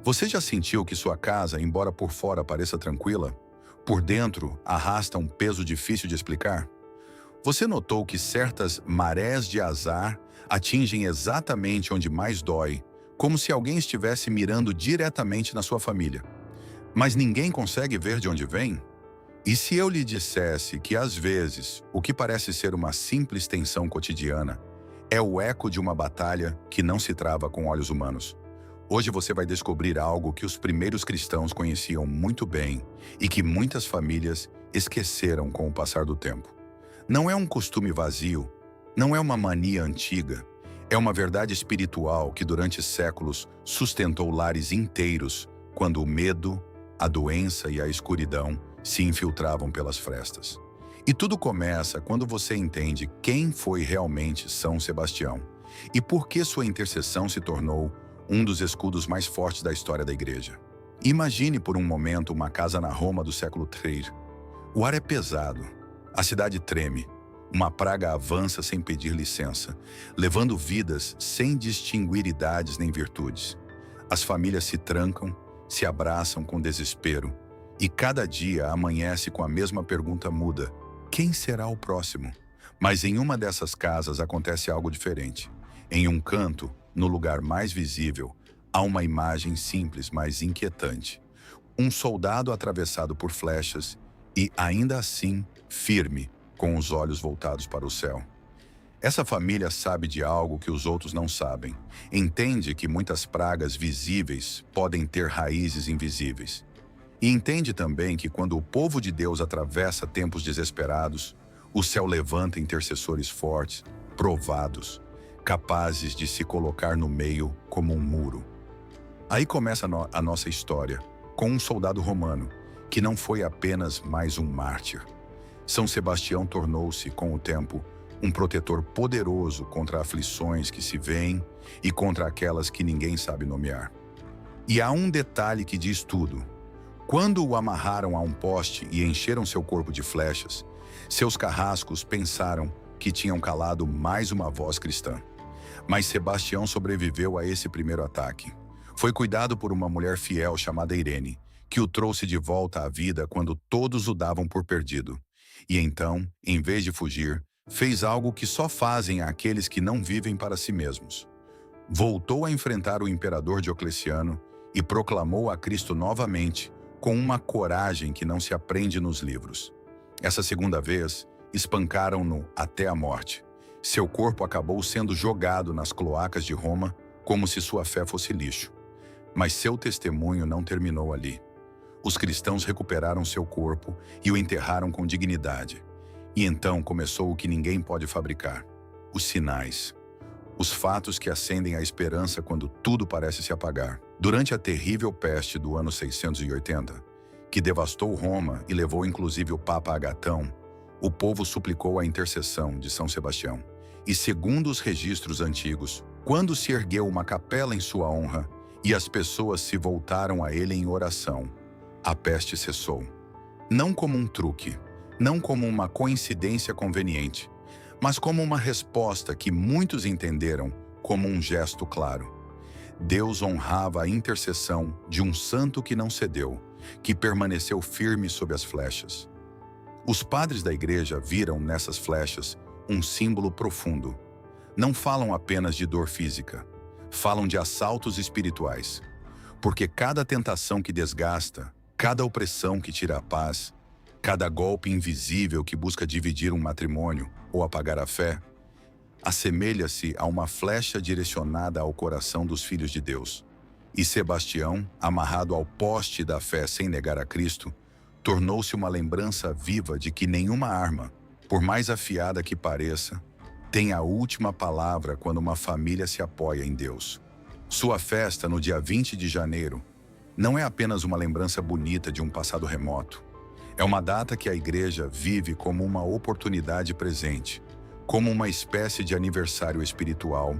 Você já sentiu que sua casa, embora por fora pareça tranquila, por dentro arrasta um peso difícil de explicar? Você notou que certas marés de azar atingem exatamente onde mais dói, como se alguém estivesse mirando diretamente na sua família? Mas ninguém consegue ver de onde vem? E se eu lhe dissesse que, às vezes, o que parece ser uma simples tensão cotidiana é o eco de uma batalha que não se trava com olhos humanos? Hoje você vai descobrir algo que os primeiros cristãos conheciam muito bem e que muitas famílias esqueceram com o passar do tempo. Não é um costume vazio, não é uma mania antiga, é uma verdade espiritual que durante séculos sustentou lares inteiros quando o medo, a doença e a escuridão se infiltravam pelas frestas. E tudo começa quando você entende quem foi realmente São Sebastião e por que sua intercessão se tornou um dos escudos mais fortes da história da igreja. Imagine por um momento uma casa na Roma do século III. O ar é pesado, a cidade treme, uma praga avança sem pedir licença, levando vidas sem distinguir idades nem virtudes. As famílias se trancam, se abraçam com desespero, e cada dia amanhece com a mesma pergunta muda: quem será o próximo? Mas em uma dessas casas acontece algo diferente. Em um canto, no lugar mais visível, há uma imagem simples, mas inquietante. Um soldado atravessado por flechas e, ainda assim, firme, com os olhos voltados para o céu. Essa família sabe de algo que os outros não sabem. Entende que muitas pragas visíveis podem ter raízes invisíveis. E entende também que quando o povo de Deus atravessa tempos desesperados, o céu levanta intercessores fortes, provados, capazes de se colocar no meio como um muro. Aí começa a nossa história, com um soldado romano, que não foi apenas mais um mártir. São Sebastião tornou-se, com o tempo, um protetor poderoso contra aflições que se veem e contra aquelas que ninguém sabe nomear. E há um detalhe que diz tudo. Quando o amarraram a um poste e encheram seu corpo de flechas, seus carrascos pensaram que tinham calado mais uma voz cristã. Mas Sebastião sobreviveu a esse primeiro ataque. Foi cuidado por uma mulher fiel chamada Irene, que o trouxe de volta à vida quando todos o davam por perdido. E então, em vez de fugir, fez algo que só fazem aqueles que não vivem para si mesmos. Voltou a enfrentar o imperador Diocleciano e proclamou a Cristo novamente, com uma coragem que não se aprende nos livros. Essa segunda vez, espancaram-no até a morte. Seu corpo acabou sendo jogado nas cloacas de Roma, como se sua fé fosse lixo. Mas seu testemunho não terminou ali. Os cristãos recuperaram seu corpo e o enterraram com dignidade. E então começou o que ninguém pode fabricar: os sinais. Os fatos que acendem a esperança quando tudo parece se apagar. Durante a terrível peste do ano 680, que devastou Roma e levou inclusive o Papa Agatão, o povo suplicou a intercessão de São Sebastião. E segundo os registros antigos, quando se ergueu uma capela em sua honra e as pessoas se voltaram a ele em oração, a peste cessou. Não como um truque, não como uma coincidência conveniente, mas como uma resposta que muitos entenderam como um gesto claro. Deus honrava a intercessão de um santo que não cedeu, que permaneceu firme sob as flechas. Os padres da igreja viram nessas flechas um símbolo profundo. Não falam apenas de dor física, falam de assaltos espirituais. Porque cada tentação que desgasta, cada opressão que tira a paz, cada golpe invisível que busca dividir um matrimônio ou apagar a fé, assemelha-se a uma flecha direcionada ao coração dos filhos de Deus. E Sebastião, amarrado ao poste da fé sem negar a Cristo, tornou-se uma lembrança viva de que nenhuma arma, por mais afiada que pareça, tem a última palavra quando uma família se apoia em Deus. Sua festa, no dia 20 de janeiro, não é apenas uma lembrança bonita de um passado remoto. É uma data que a igreja vive como uma oportunidade presente, como uma espécie de aniversário espiritual,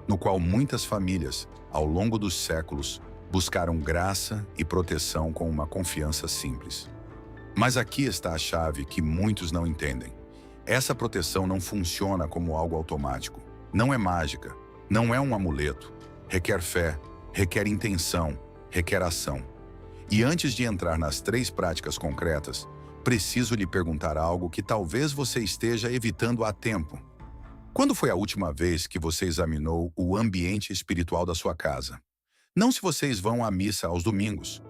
no qual muitas famílias, ao longo dos séculos, buscaram graça e proteção com uma confiança simples. Mas aqui está a chave que muitos não entendem. Essa proteção não funciona como algo automático. Não é mágica, não é um amuleto. Requer fé, requer intenção, requer ação. E antes de entrar nas 3 práticas concretas, preciso lhe perguntar algo que talvez você esteja evitando há tempo. Quando foi a última vez que você examinou o ambiente espiritual da sua casa? Não se vocês vão à missa aos domingos,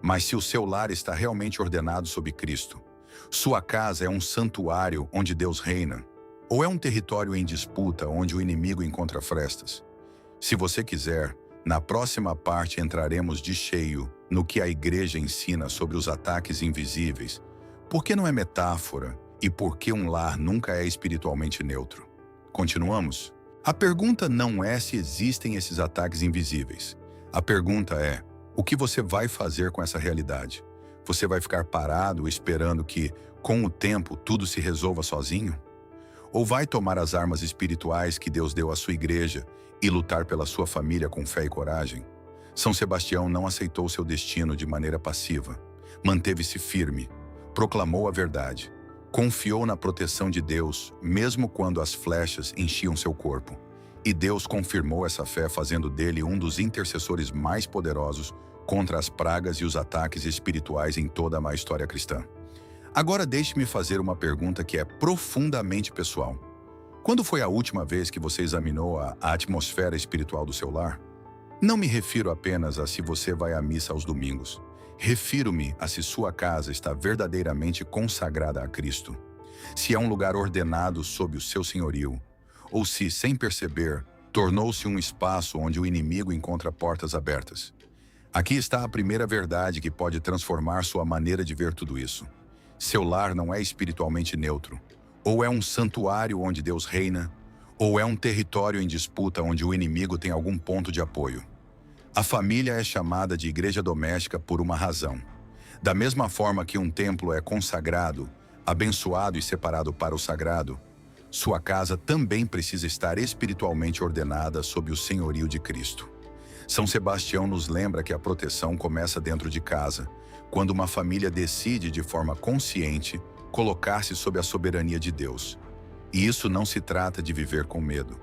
mas se o seu lar está realmente ordenado sob Cristo. Sua casa é um santuário onde Deus reina, ou é um território em disputa onde o inimigo encontra frestas? Se você quiser, na próxima parte entraremos de cheio no que a igreja ensina sobre os ataques invisíveis, por que não é metáfora e por que um lar nunca é espiritualmente neutro. Continuamos? A pergunta não é se existem esses ataques invisíveis. A pergunta é, o que você vai fazer com essa realidade? Você vai ficar parado esperando que, com o tempo, tudo se resolva sozinho? Ou vai tomar as armas espirituais que Deus deu à sua igreja e lutar pela sua família com fé e coragem? São Sebastião não aceitou seu destino de maneira passiva. Manteve-se firme, proclamou a verdade, confiou na proteção de Deus, mesmo quando as flechas enchiam seu corpo. E Deus confirmou essa fé, fazendo dele um dos intercessores mais poderosos contra as pragas e os ataques espirituais em toda a história cristã. Agora deixe-me fazer uma pergunta que é profundamente pessoal. Quando foi a última vez que você examinou a atmosfera espiritual do seu lar? Não me refiro apenas a se você vai à missa aos domingos. Refiro-me a se sua casa está verdadeiramente consagrada a Cristo. Se é um lugar ordenado sob o seu senhorio, ou se, sem perceber, tornou-se um espaço onde o inimigo encontra portas abertas. Aqui está a primeira verdade que pode transformar sua maneira de ver tudo isso. Seu lar não é espiritualmente neutro. Ou é um santuário onde Deus reina, ou é um território em disputa onde o inimigo tem algum ponto de apoio. A família é chamada de igreja doméstica por uma razão. Da mesma forma que um templo é consagrado, abençoado e separado para o sagrado, sua casa também precisa estar espiritualmente ordenada sob o senhorio de Cristo. São Sebastião nos lembra que a proteção começa dentro de casa, quando uma família decide de forma consciente colocar-se sob a soberania de Deus. E isso não se trata de viver com medo,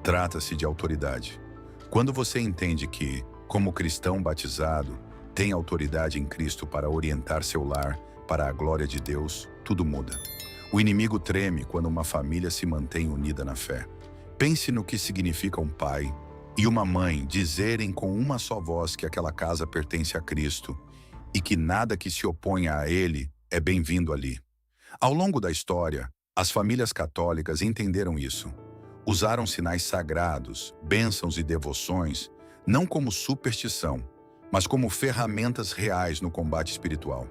trata-se de autoridade. Quando você entende que, como cristão batizado, tem autoridade em Cristo para orientar seu lar para a glória de Deus, tudo muda. O inimigo treme quando uma família se mantém unida na fé. Pense no que significa um pai e uma mãe dizerem com uma só voz que aquela casa pertence a Cristo e que nada que se oponha a ele é bem-vindo ali. Ao longo da história, as famílias católicas entenderam isso. Usaram sinais sagrados, bênçãos e devoções, não como superstição, mas como ferramentas reais no combate espiritual.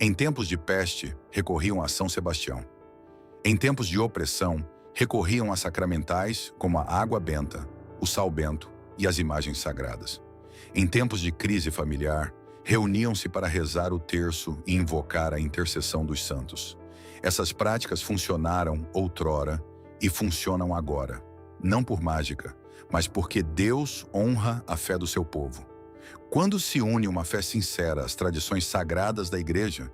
Em tempos de peste, recorriam a São Sebastião. Em tempos de opressão, recorriam a sacramentais como a água benta, o sal bento e as imagens sagradas. Em tempos de crise familiar, reuniam-se para rezar o terço e invocar a intercessão dos santos. Essas práticas funcionaram outrora e funcionam agora, não por mágica, mas porque Deus honra a fé do seu povo. Quando se une uma fé sincera às tradições sagradas da igreja,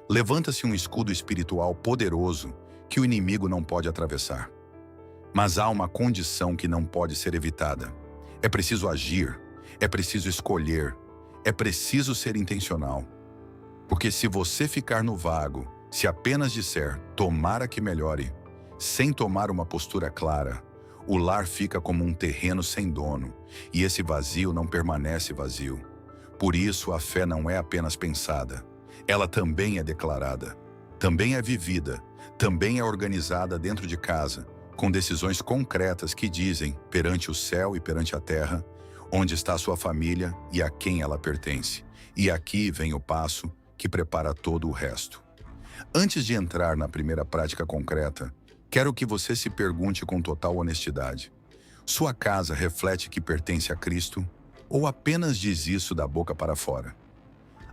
levanta-se um escudo espiritual poderoso que o inimigo não pode atravessar. Mas há uma condição que não pode ser evitada. É preciso agir, é preciso escolher, é preciso ser intencional. Porque se você ficar no vago, se apenas disser, tomara que melhore, sem tomar uma postura clara, o lar fica como um terreno sem dono, e esse vazio não permanece vazio. Por isso a fé não é apenas pensada, ela também é declarada, também é vivida, também é organizada dentro de casa, com decisões concretas que dizem, perante o céu e perante a terra, onde está a sua família e a quem ela pertence. E aqui vem o passo que prepara todo o resto. Antes de entrar na primeira prática concreta, quero que você se pergunte com total honestidade. Sua casa reflete que pertence a Cristo ou apenas diz isso da boca para fora?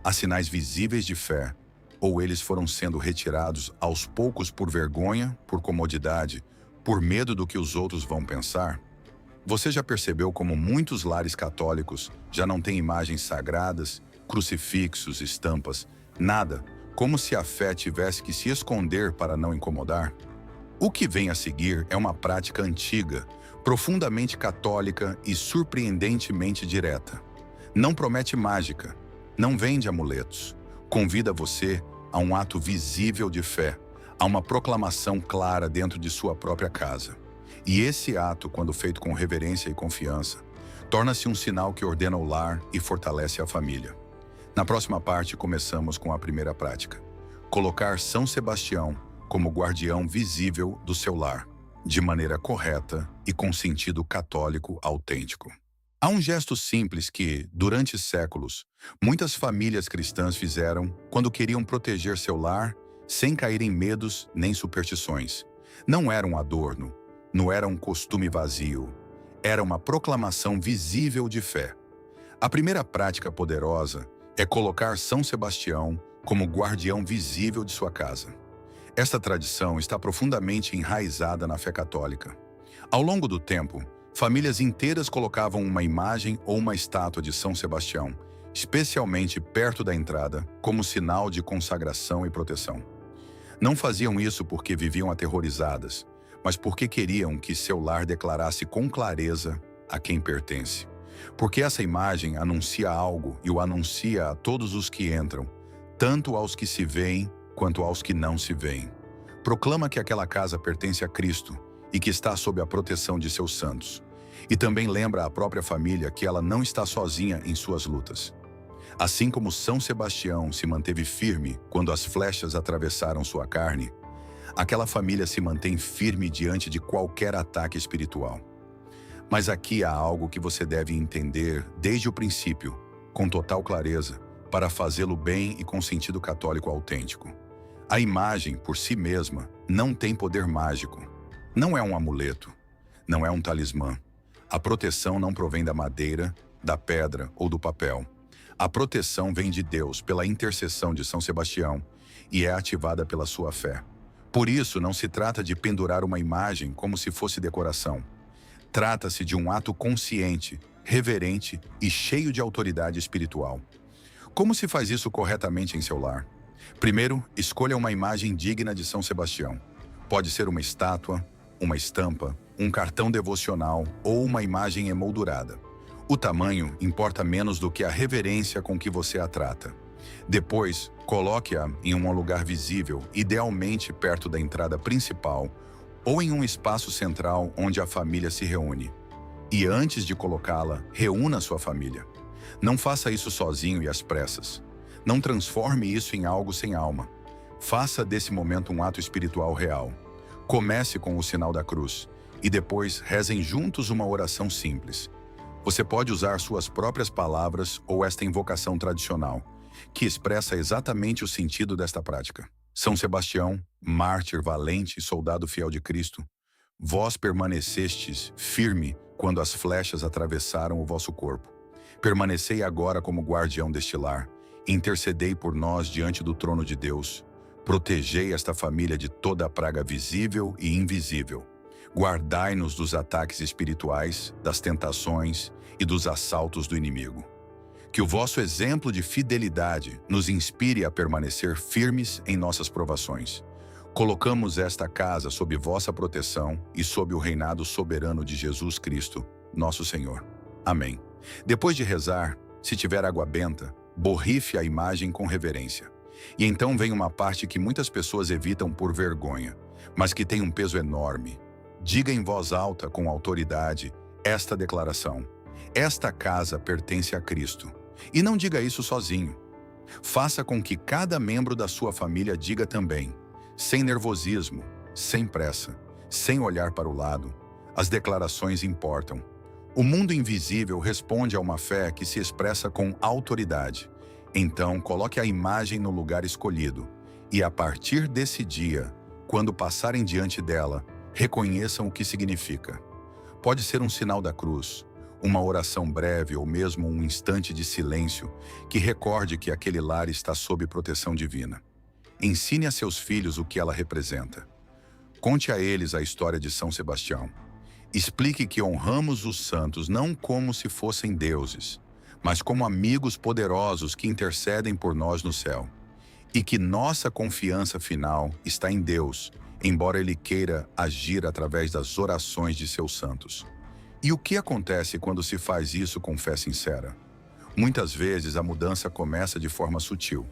Há sinais visíveis de fé, ou eles foram sendo retirados aos poucos por vergonha, por comodidade, por medo do que os outros vão pensar? Você já percebeu como muitos lares católicos já não têm imagens sagradas, crucifixos, estampas, nada, como se a fé tivesse que se esconder para não incomodar? O que vem a seguir é uma prática antiga, profundamente católica e surpreendentemente direta. Não promete mágica, não vende amuletos. Convida você a um ato visível de fé, a uma proclamação clara dentro de sua própria casa. E esse ato, quando feito com reverência e confiança, torna-se um sinal que ordena o lar e fortalece a família. Na próxima parte, começamos com a primeira prática: colocar São Sebastião como guardião visível do seu lar, de maneira correta e com sentido católico autêntico. Há um gesto simples que, durante séculos, muitas famílias cristãs fizeram quando queriam proteger seu lar sem cair em medos nem superstições. Não era um adorno, não era um costume vazio, era uma proclamação visível de fé. A primeira prática poderosa é colocar São Sebastião como guardião visível de sua casa. Esta tradição está profundamente enraizada na fé católica. Ao longo do tempo, famílias inteiras colocavam uma imagem ou uma estátua de São Sebastião, especialmente perto da entrada, como sinal de consagração e proteção. Não faziam isso porque viviam aterrorizadas, mas porque queriam que seu lar declarasse com clareza a quem pertence. Porque essa imagem anuncia algo e o anuncia a todos os que entram, tanto aos que se veem quanto aos que não se veem. Proclama que aquela casa pertence a Cristo e que está sob a proteção de seus santos. E também lembra à própria família que ela não está sozinha em suas lutas. Assim como São Sebastião se manteve firme quando as flechas atravessaram sua carne, aquela família se mantém firme diante de qualquer ataque espiritual. Mas aqui há algo que você deve entender desde o princípio, com total clareza, para fazê-lo bem e com sentido católico autêntico. A imagem, por si mesma, não tem poder mágico. Não é um amuleto. Não é um talismã. A proteção não provém da madeira, da pedra ou do papel. A proteção vem de Deus pela intercessão de São Sebastião e é ativada pela sua fé. Por isso, não se trata de pendurar uma imagem como se fosse decoração. Trata-se de um ato consciente, reverente e cheio de autoridade espiritual. Como se faz isso corretamente em seu lar? Primeiro, escolha uma imagem digna de São Sebastião. Pode ser uma estátua, uma estampa, um cartão devocional ou uma imagem emoldurada. O tamanho importa menos do que a reverência com que você a trata. Depois, coloque-a em um lugar visível, idealmente perto da entrada principal ou em um espaço central onde a família se reúne. E antes de colocá-la, reúna sua família. Não faça isso sozinho e às pressas. Não transforme isso em algo sem alma. Faça desse momento um ato espiritual real. Comece com o sinal da cruz e depois rezem juntos uma oração simples. Você pode usar suas próprias palavras ou esta invocação tradicional, que expressa exatamente o sentido desta prática. São Sebastião, mártir valente e soldado fiel de Cristo, vós permanecestes firme quando as flechas atravessaram o vosso corpo. Permanecei agora como guardião deste lar, intercedei por nós diante do trono de Deus, protegei esta família de toda a praga visível e invisível. Guardai-nos dos ataques espirituais, das tentações e dos assaltos do inimigo. Que o vosso exemplo de fidelidade nos inspire a permanecer firmes em nossas provações. Colocamos esta casa sob vossa proteção e sob o reinado soberano de Jesus Cristo, nosso Senhor. Amém. Depois de rezar, se tiver água benta, borrife a imagem com reverência. E então vem uma parte que muitas pessoas evitam por vergonha, mas que tem um peso enorme. Diga em voz alta, com autoridade, esta declaração: esta casa pertence a Cristo. E não diga isso sozinho. Faça com que cada membro da sua família diga também, sem nervosismo, sem pressa, sem olhar para o lado. As declarações importam. O mundo invisível responde a uma fé que se expressa com autoridade. Então, coloque a imagem no lugar escolhido e, a partir desse dia, quando passarem diante dela, reconheçam o que significa. Pode ser um sinal da cruz, uma oração breve ou mesmo um instante de silêncio que recorde que aquele lar está sob proteção divina. Ensine a seus filhos o que ela representa. Conte a eles a história de São Sebastião. Explique que honramos os santos não como se fossem deuses, mas como amigos poderosos que intercedem por nós no céu. E que nossa confiança final está em Deus, embora Ele queira agir através das orações de seus santos. E o que acontece quando se faz isso com fé sincera? Muitas vezes a mudança começa de forma sutil.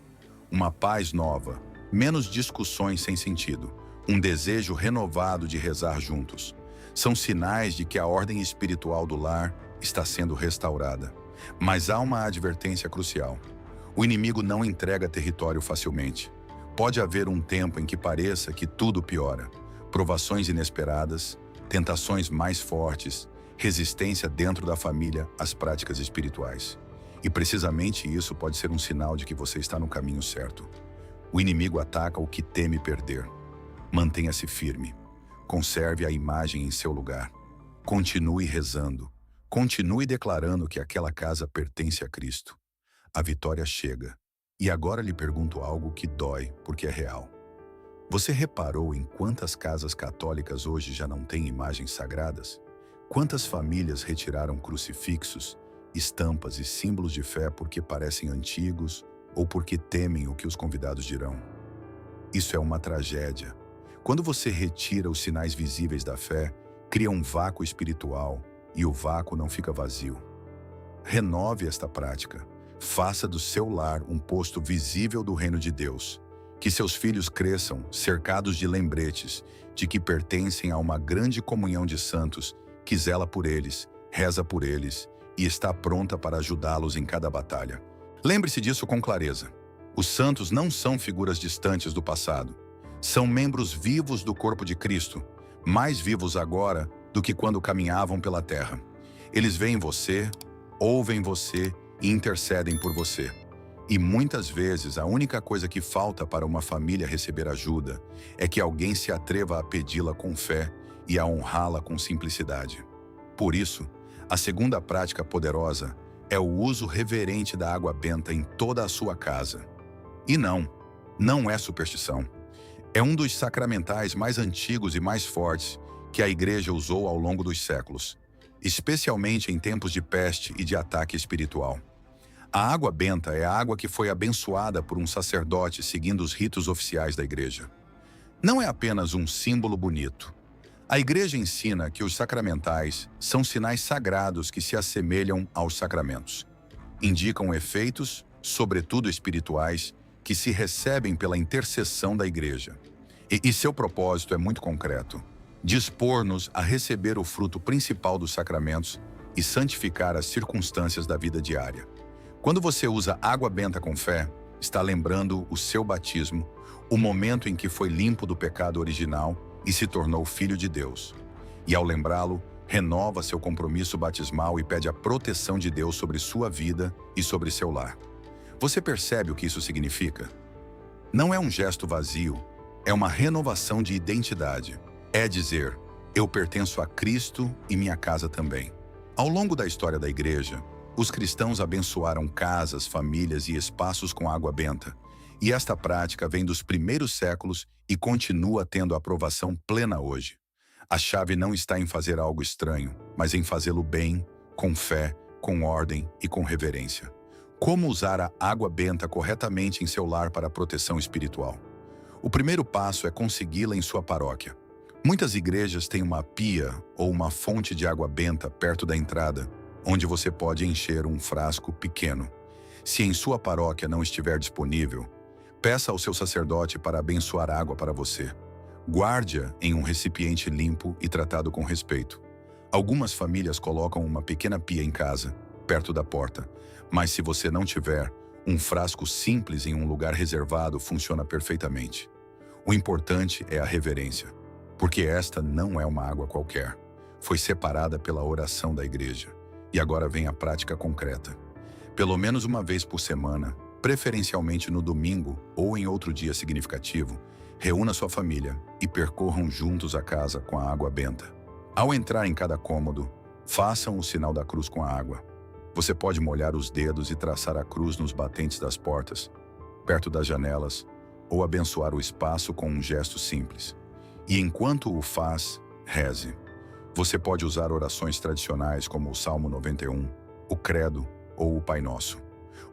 Uma paz nova, menos discussões sem sentido, um desejo renovado de rezar juntos. São sinais de que a ordem espiritual do lar está sendo restaurada. Mas há uma advertência crucial. O inimigo não entrega território facilmente. Pode haver um tempo em que pareça que tudo piora. Provações inesperadas, tentações mais fortes, resistência dentro da família às práticas espirituais. E precisamente isso pode ser um sinal de que você está no caminho certo. O inimigo ataca o que teme perder. Mantenha-se firme. Conserve a imagem em seu lugar. Continue rezando. Continue declarando que aquela casa pertence a Cristo. A vitória chega. E agora lhe pergunto algo que dói, porque é real. Você reparou em quantas casas católicas hoje já não têm imagens sagradas? Quantas famílias retiraram crucifixos, estampas e símbolos de fé porque parecem antigos ou porque temem o que os convidados dirão? Isso é uma tragédia. Quando você retira os sinais visíveis da fé, cria um vácuo espiritual e o vácuo não fica vazio. Renove esta prática. Faça do seu lar um posto visível do reino de Deus. Que seus filhos cresçam cercados de lembretes de que pertencem a uma grande comunhão de santos que zela por eles, reza por eles e está pronta para ajudá-los em cada batalha. Lembre-se disso com clareza. Os santos não são figuras distantes do passado. São membros vivos do corpo de Cristo, mais vivos agora do que quando caminhavam pela terra. Eles veem você, ouvem você e intercedem por você. E muitas vezes a única coisa que falta para uma família receber ajuda é que alguém se atreva a pedi-la com fé e a honrá-la com simplicidade. Por isso, a segunda prática poderosa é o uso reverente da água benta em toda a sua casa. E não é superstição. É um dos sacramentais mais antigos e mais fortes que a Igreja usou ao longo dos séculos, especialmente em tempos de peste e de ataque espiritual. A água benta é a água que foi abençoada por um sacerdote seguindo os ritos oficiais da Igreja. Não é apenas um símbolo bonito. A Igreja ensina que os sacramentais são sinais sagrados que se assemelham aos sacramentos. Indicam efeitos, sobretudo espirituais, que se recebem pela intercessão da Igreja. E seu propósito é muito concreto: dispor-nos a receber o fruto principal dos sacramentos e santificar as circunstâncias da vida diária. Quando você usa água benta com fé, está lembrando o seu batismo, o momento em que foi limpo do pecado original e se tornou filho de Deus. E ao lembrá-lo, renova seu compromisso batismal e pede a proteção de Deus sobre sua vida e sobre seu lar. Você percebe o que isso significa? Não é um gesto vazio, é uma renovação de identidade. É dizer, eu pertenço a Cristo e minha casa também. Ao longo da história da Igreja, os cristãos abençoaram casas, famílias e espaços com água benta, e esta prática vem dos primeiros séculos e continua tendo aprovação plena hoje. A chave não está em fazer algo estranho, mas em fazê-lo bem, com fé, com ordem e com reverência. Como usar a água benta corretamente em seu lar para a proteção espiritual? O primeiro passo é consegui-la em sua paróquia. Muitas igrejas têm uma pia ou uma fonte de água benta perto da entrada, onde você pode encher um frasco pequeno. Se em sua paróquia não estiver disponível, peça ao seu sacerdote para abençoar água para você. Guarde-a em um recipiente limpo e tratado com respeito. Algumas famílias colocam uma pequena pia em casa, perto da porta, mas se você não tiver, um frasco simples em um lugar reservado funciona perfeitamente. O importante é a reverência, porque esta não é uma água qualquer. Foi separada pela oração da Igreja. E agora vem a prática concreta. Pelo menos uma vez por semana, preferencialmente no domingo ou em outro dia significativo, reúna sua família e percorram juntos a casa com a água benta. Ao entrar em cada cômodo, façam o sinal da cruz com a água. Você pode molhar os dedos e traçar a cruz nos batentes das portas, perto das janelas, ou abençoar o espaço com um gesto simples. E enquanto o faz, reze. Você pode usar orações tradicionais como o Salmo 91, o Credo ou o Pai Nosso.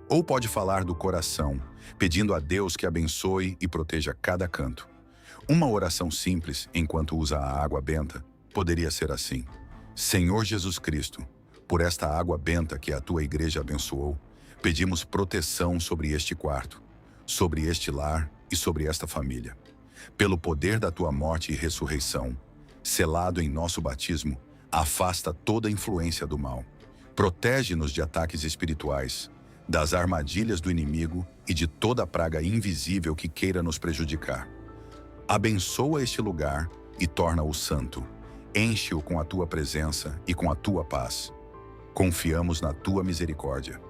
Ou pode falar do coração, pedindo a Deus que abençoe e proteja cada canto. Uma oração simples, enquanto usa a água benta, poderia ser assim: Senhor Jesus Cristo, por esta água benta que a tua Igreja abençoou, Pedimos proteção sobre este quarto, sobre este lar e sobre esta família. Pelo poder da tua morte e ressurreição, selado em nosso batismo, afasta toda influência do mal. Protege-nos de ataques espirituais, das armadilhas do inimigo e de toda praga invisível que queira nos prejudicar. Abençoa este lugar e torna-o santo. Enche-o com a tua presença e com a tua paz. Confiamos na tua misericórdia.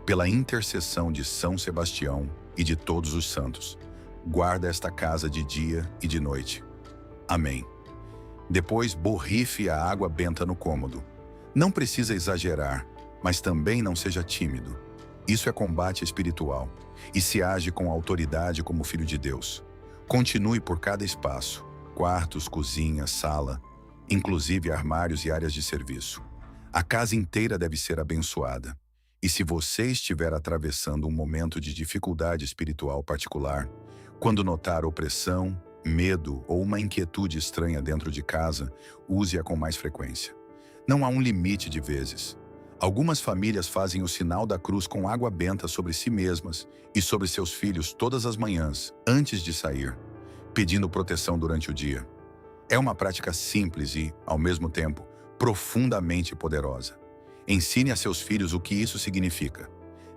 Pela intercessão de São Sebastião e de todos os santos, guarda esta casa de dia e de noite. Amém. Depois, borrife a água benta no cômodo. Não precisa exagerar, mas também não seja tímido. Isso é combate espiritual e se age com autoridade como filho de Deus. Continue por cada espaço, quartos, cozinha, sala, inclusive armários e áreas de serviço. A casa inteira deve ser abençoada. E se você estiver atravessando um momento de dificuldade espiritual particular, quando notar opressão, medo ou uma inquietude estranha dentro de casa, use-a com mais frequência. Não há um limite de vezes. Algumas famílias fazem o sinal da cruz com água benta sobre si mesmas e sobre seus filhos todas as manhãs, antes de sair, pedindo proteção durante o dia. É uma prática simples e, ao mesmo tempo, profundamente poderosa. Ensine a seus filhos o que isso significa.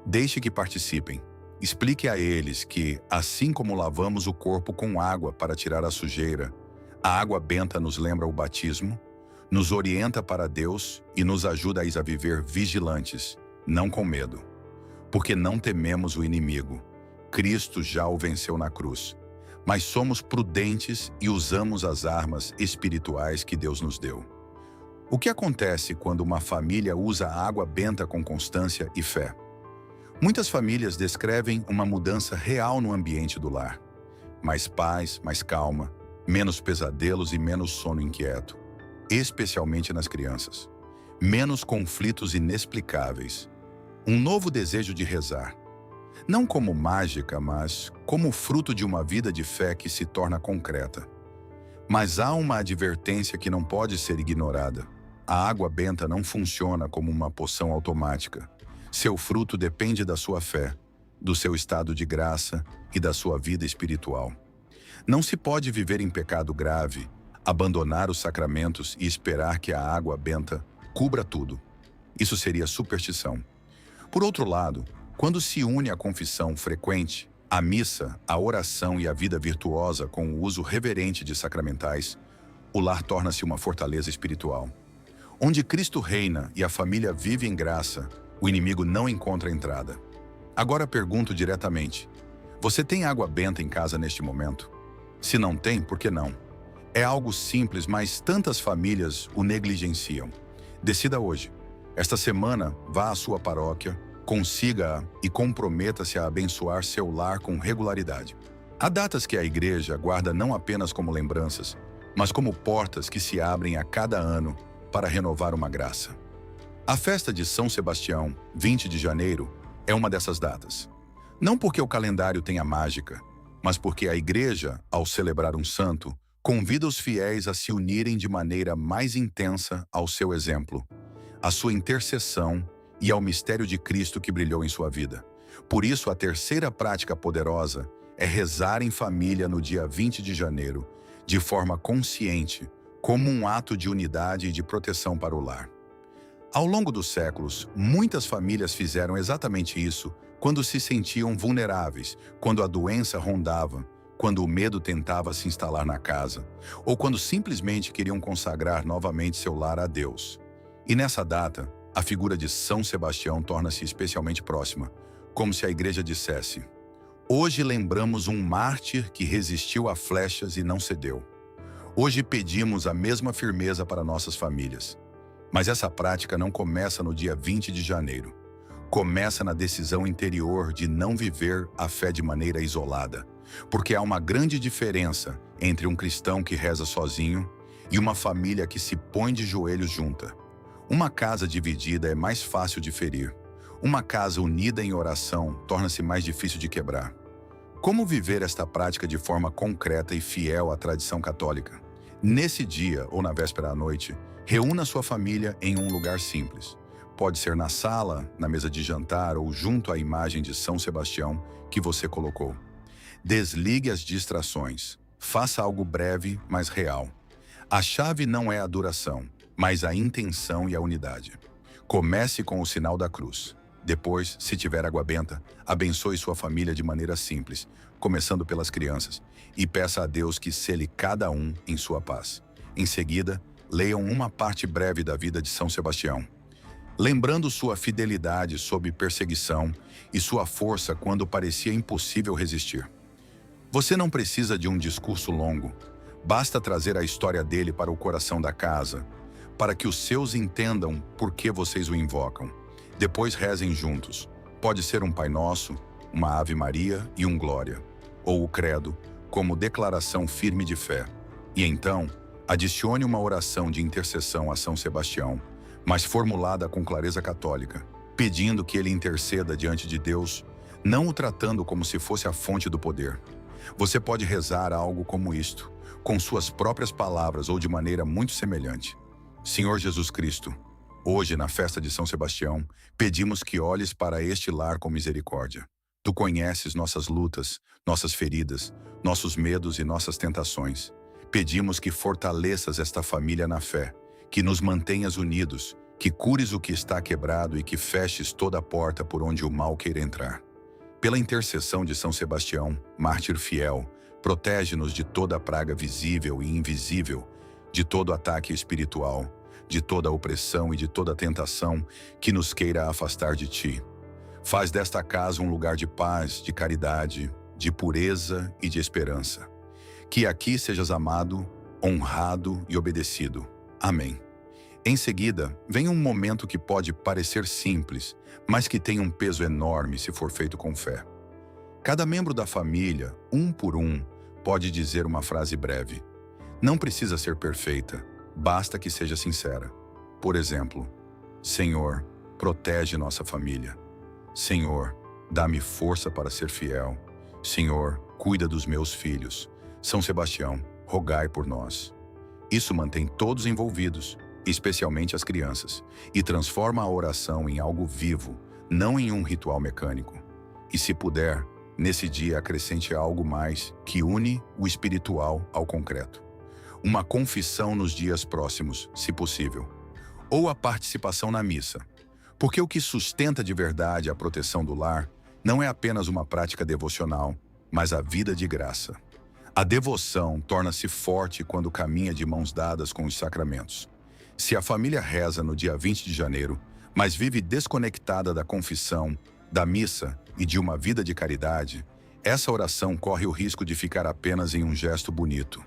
Deixe que participem. Explique a eles que, assim como lavamos o corpo com água para tirar a sujeira, a água benta nos lembra o batismo, nos orienta para Deus e nos ajuda a viver vigilantes, não com medo. Porque não tememos o inimigo. Cristo já o venceu na cruz. Mas somos prudentes e usamos as armas espirituais que Deus nos deu. O que acontece quando uma família usa a água benta com constância e fé? Muitas famílias descrevem uma mudança real no ambiente do lar. Mais paz, mais calma, menos pesadelos e menos sono inquieto, especialmente nas crianças. Menos conflitos inexplicáveis. Um novo desejo de rezar. Não como mágica, mas como fruto de uma vida de fé que se torna concreta. Mas há uma advertência que não pode ser ignorada. A água benta não funciona como uma poção automática. Seu fruto depende da sua fé, do seu estado de graça e da sua vida espiritual. Não se pode viver em pecado grave, abandonar os sacramentos e esperar que a água benta cubra tudo. Isso seria superstição. Por outro lado, quando se une a confissão frequente, a missa, a oração e a vida virtuosa com o uso reverente de sacramentais, o lar torna-se uma fortaleza espiritual. Onde Cristo reina e a família vive em graça, o inimigo não encontra entrada. Agora pergunto diretamente: você tem água benta em casa neste momento? Se não tem, por que não? É algo simples, mas tantas famílias o negligenciam. Decida hoje. Esta semana, vá à sua paróquia, consiga-a e comprometa-se a abençoar seu lar com regularidade. Há datas que a igreja guarda não apenas como lembranças, mas como portas que se abrem a cada ano para renovar uma graça. A festa de São Sebastião, 20 de janeiro, é uma dessas datas. Não porque o calendário tenha mágica, mas porque a igreja, ao celebrar um santo, convida os fiéis a se unirem de maneira mais intensa ao seu exemplo, à sua intercessão e ao mistério de Cristo que brilhou em sua vida. Por isso, a terceira prática poderosa é rezar em família no dia 20 de janeiro, de forma consciente, como um ato de unidade e de proteção para o lar. Ao longo dos séculos, muitas famílias fizeram exatamente isso quando se sentiam vulneráveis, quando a doença rondava, quando o medo tentava se instalar na casa, ou quando simplesmente queriam consagrar novamente seu lar a Deus. E nessa data, a figura de São Sebastião torna-se especialmente próxima, como se a igreja dissesse: hoje lembramos um mártir que resistiu a flechas e não cedeu. Hoje pedimos a mesma firmeza para nossas famílias. Mas essa prática não começa no dia 20 de janeiro. Começa na decisão interior de não viver a fé de maneira isolada, porque há uma grande diferença entre um cristão que reza sozinho e uma família que se põe de joelhos junta. Uma casa dividida é mais fácil de ferir. Uma casa unida em oração torna-se mais difícil de quebrar. Como viver esta prática de forma concreta e fiel à tradição católica? Nesse dia, ou na véspera à noite, reúna sua família em um lugar simples. pode ser na sala, na mesa de jantar ou junto à imagem de São Sebastião que você colocou. Desligue as distrações. Faça algo breve, mas real. A chave não é a duração, mas a intenção e a unidade. Comece com o sinal da cruz. Depois, se tiver água benta, abençoe sua família de maneira simples, começando pelas crianças, e peça a Deus que sele cada um em sua paz. Em seguida, leiam uma parte breve da vida de São Sebastião, lembrando sua fidelidade sob perseguição e sua força quando parecia impossível resistir. Você não precisa de um discurso longo, basta trazer a história dele para o coração da casa, para que os seus entendam por que vocês o invocam. Depois rezem juntos. Pode ser um Pai Nosso, uma Ave Maria e um Glória, ou o Credo, como declaração firme de fé. E então, adicione uma oração de intercessão a São Sebastião, mas formulada com clareza católica, pedindo que ele interceda diante de Deus, não o tratando como se fosse a fonte do poder. Você pode rezar algo como isto, com suas próprias palavras ou de maneira muito semelhante. Senhor Jesus Cristo, hoje, na festa de São Sebastião, pedimos que olhes para este lar com misericórdia. Tu conheces nossas lutas, nossas feridas, nossos medos e nossas tentações. Pedimos que fortaleças esta família na fé, que nos mantenhas unidos, que cures o que está quebrado e que feches toda a porta por onde o mal queira entrar. Pela intercessão de São Sebastião, mártir fiel, protege-nos de toda a praga visível e invisível, de todo ataque espiritual, de toda opressão e de toda tentação que nos queira afastar de ti. Faz desta casa um lugar de paz, de caridade, de pureza e de esperança. Que aqui sejas amado, honrado e obedecido. Amém. Em seguida, vem um momento que pode parecer simples, mas que tem um peso enorme se for feito com fé. Cada membro da família, um por um, pode dizer uma frase breve. Não precisa ser perfeita, basta que seja sincera. Por exemplo, Senhor, protege nossa família. Senhor, dá-me força para ser fiel. Senhor, cuida dos meus filhos. São Sebastião, rogai por nós. Isso mantém todos envolvidos, especialmente as crianças, e transforma a oração em algo vivo, não em um ritual mecânico. E se puder, nesse dia acrescente algo mais que une o espiritual ao concreto. Uma confissão nos dias próximos, se possível. Ou a participação na missa. Porque o que sustenta de verdade a proteção do lar não é apenas uma prática devocional, mas a vida de graça. A devoção torna-se forte quando caminha de mãos dadas com os sacramentos. Se a família reza no dia 20 de janeiro, mas vive desconectada da confissão, da missa e de uma vida de caridade, essa oração corre o risco de ficar apenas em um gesto bonito.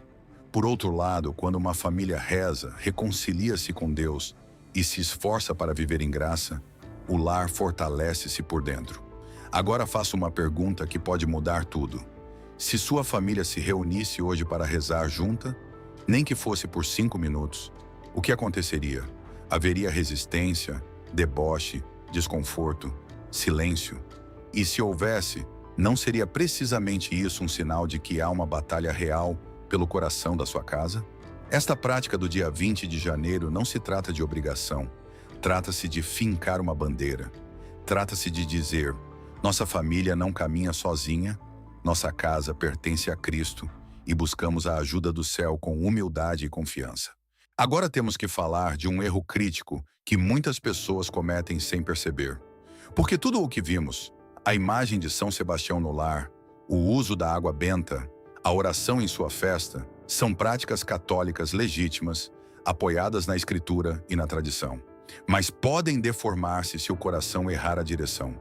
Por outro lado, quando uma família reza, reconcilia-se com Deus e se esforça para viver em graça, o lar fortalece-se por dentro. Agora faço uma pergunta que pode mudar tudo. Se sua família se reunisse hoje para rezar junta, nem que fosse por 5 minutos, o que aconteceria? Haveria resistência, deboche, desconforto, silêncio? E se houvesse, não seria precisamente isso um sinal de que há uma batalha real pelo coração da sua casa? Esta prática do dia 20 de janeiro não se trata de obrigação, trata-se de fincar uma bandeira. Trata-se de dizer, nossa família não caminha sozinha, nossa casa pertence a Cristo e buscamos a ajuda do céu com humildade e confiança. Agora temos que falar de um erro crítico que muitas pessoas cometem sem perceber. Porque tudo o que vimos, a imagem de São Sebastião no lar, o uso da água benta, a oração em sua festa, são práticas católicas legítimas, apoiadas na Escritura e na tradição. Mas podem deformar-se se o coração errar a direção.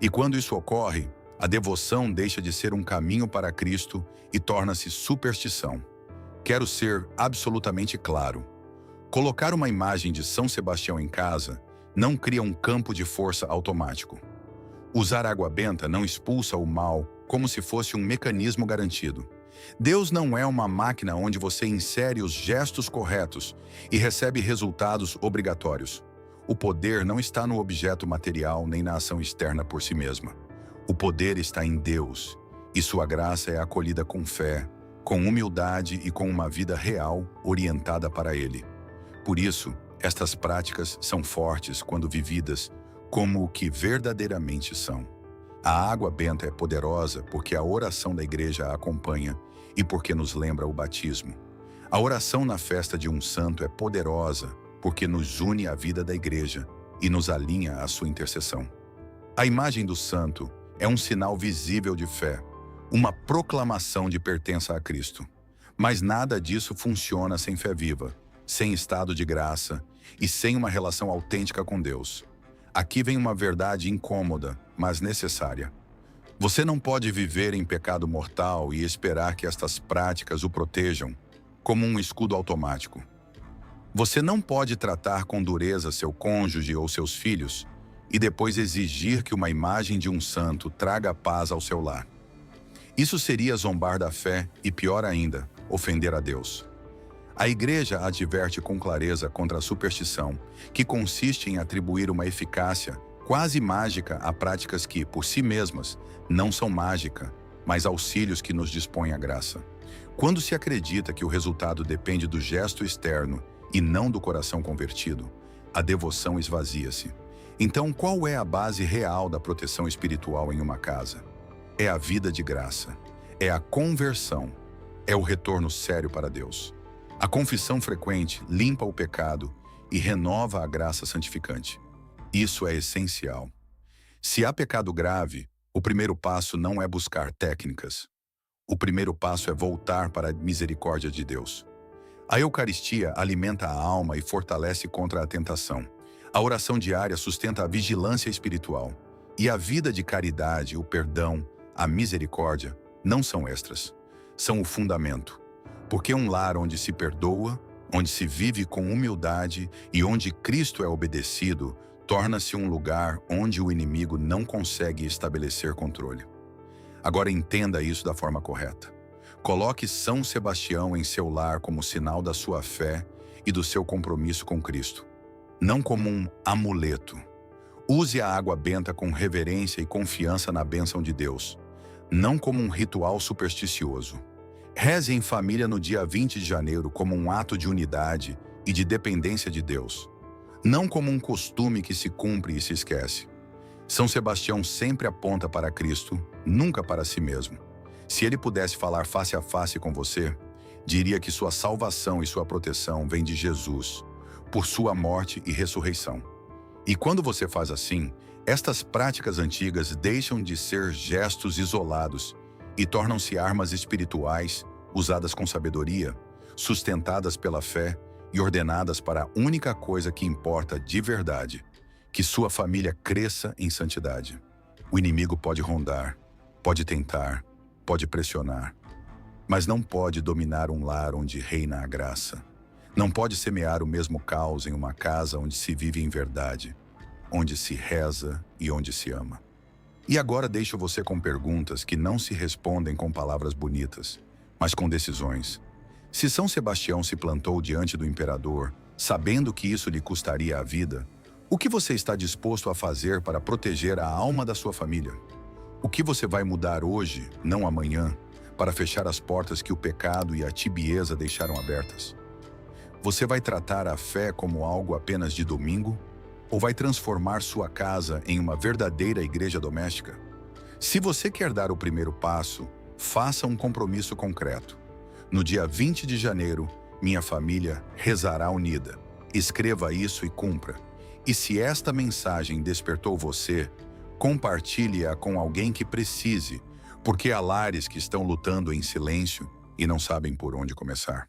E quando isso ocorre, a devoção deixa de ser um caminho para Cristo e torna-se superstição. Quero ser absolutamente claro. Colocar uma imagem de São Sebastião em casa não cria um campo de força automático. Usar água benta não expulsa o mal como se fosse um mecanismo garantido. Deus não é uma máquina onde você insere os gestos corretos e recebe resultados obrigatórios. O poder não está no objeto material nem na ação externa por si mesma. O poder está em Deus, e sua graça é acolhida com fé, com humildade e com uma vida real orientada para Ele. Por isso, Estas práticas são fortes quando vividas como o que verdadeiramente são. A água benta é poderosa porque a oração da igreja a acompanha e porque nos lembra o batismo. A oração na festa de um santo é poderosa porque nos une à vida da igreja e nos alinha à sua intercessão. A imagem do santo é um sinal visível de fé, uma proclamação de pertença a Cristo. Mas nada disso funciona sem fé viva, sem estado de graça e sem uma relação autêntica com Deus. Aqui vem uma verdade incômoda, mas necessária. Você não pode viver em pecado mortal e esperar que estas práticas o protejam, como um escudo automático. Você não pode tratar com dureza seu cônjuge ou seus filhos e depois exigir que uma imagem de um santo traga paz ao seu lar. Isso seria zombar da fé e, pior ainda, ofender a Deus. A igreja adverte com clareza contra a superstição, que consiste em atribuir uma eficácia quase mágica a práticas que, por si mesmas, não são mágica, mas auxílios que nos dispõem a graça. Quando se acredita que o resultado depende do gesto externo e não do coração convertido, a devoção esvazia-se. Então, qual é a base real da proteção espiritual em uma casa? É a vida de graça, é a conversão, é o retorno sério para Deus. A confissão frequente limpa o pecado e renova a graça santificante. Isso é essencial. Se há pecado grave, o primeiro passo não é buscar técnicas. O primeiro passo é voltar para a misericórdia de Deus. A Eucaristia alimenta a alma e fortalece contra a tentação. A oração diária sustenta a vigilância espiritual. E a vida de caridade, o perdão, a misericórdia, não são extras. São o fundamento. Porque um lar onde se perdoa, onde se vive com humildade e onde Cristo é obedecido, torna-se um lugar onde o inimigo não consegue estabelecer controle. Agora entenda isso da forma correta. Coloque São Sebastião em seu lar como sinal da sua fé e do seu compromisso com Cristo. Não como um amuleto. Use a água benta com reverência e confiança na bênção de Deus, não como um ritual supersticioso. Reze em família no dia 20 de janeiro como um ato de unidade e de dependência de Deus, não como um costume que se cumpre e se esquece. São Sebastião sempre aponta para Cristo, nunca para si mesmo. Se ele pudesse falar face a face com você, diria que sua salvação e sua proteção vêm de Jesus, por sua morte e ressurreição. E quando você faz assim, estas práticas antigas deixam de ser gestos isolados e tornam-se armas espirituais, usadas com sabedoria, sustentadas pela fé e ordenadas para a única coisa que importa de verdade, que sua família cresça em santidade. O inimigo pode rondar, pode tentar, pode pressionar, mas não pode dominar um lar onde reina a graça. Não pode semear o mesmo caos em uma casa onde se vive em verdade, onde se reza e onde se ama. E agora deixo você com perguntas que não se respondem com palavras bonitas, mas com decisões. Se São Sebastião se plantou diante do imperador, sabendo que isso lhe custaria a vida, o que você está disposto a fazer para proteger a alma da sua família? O que você vai mudar hoje, não amanhã, para fechar as portas que o pecado e a tibieza deixaram abertas? Você vai tratar a fé como algo apenas de domingo? Ou vai transformar sua casa em uma verdadeira igreja doméstica? Se você quer dar o primeiro passo, faça um compromisso concreto. No dia 20 de janeiro, minha família rezará unida. Escreva isso e cumpra. E se esta mensagem despertou você, compartilhe-a com alguém que precise, porque há lares que estão lutando em silêncio e não sabem por onde começar.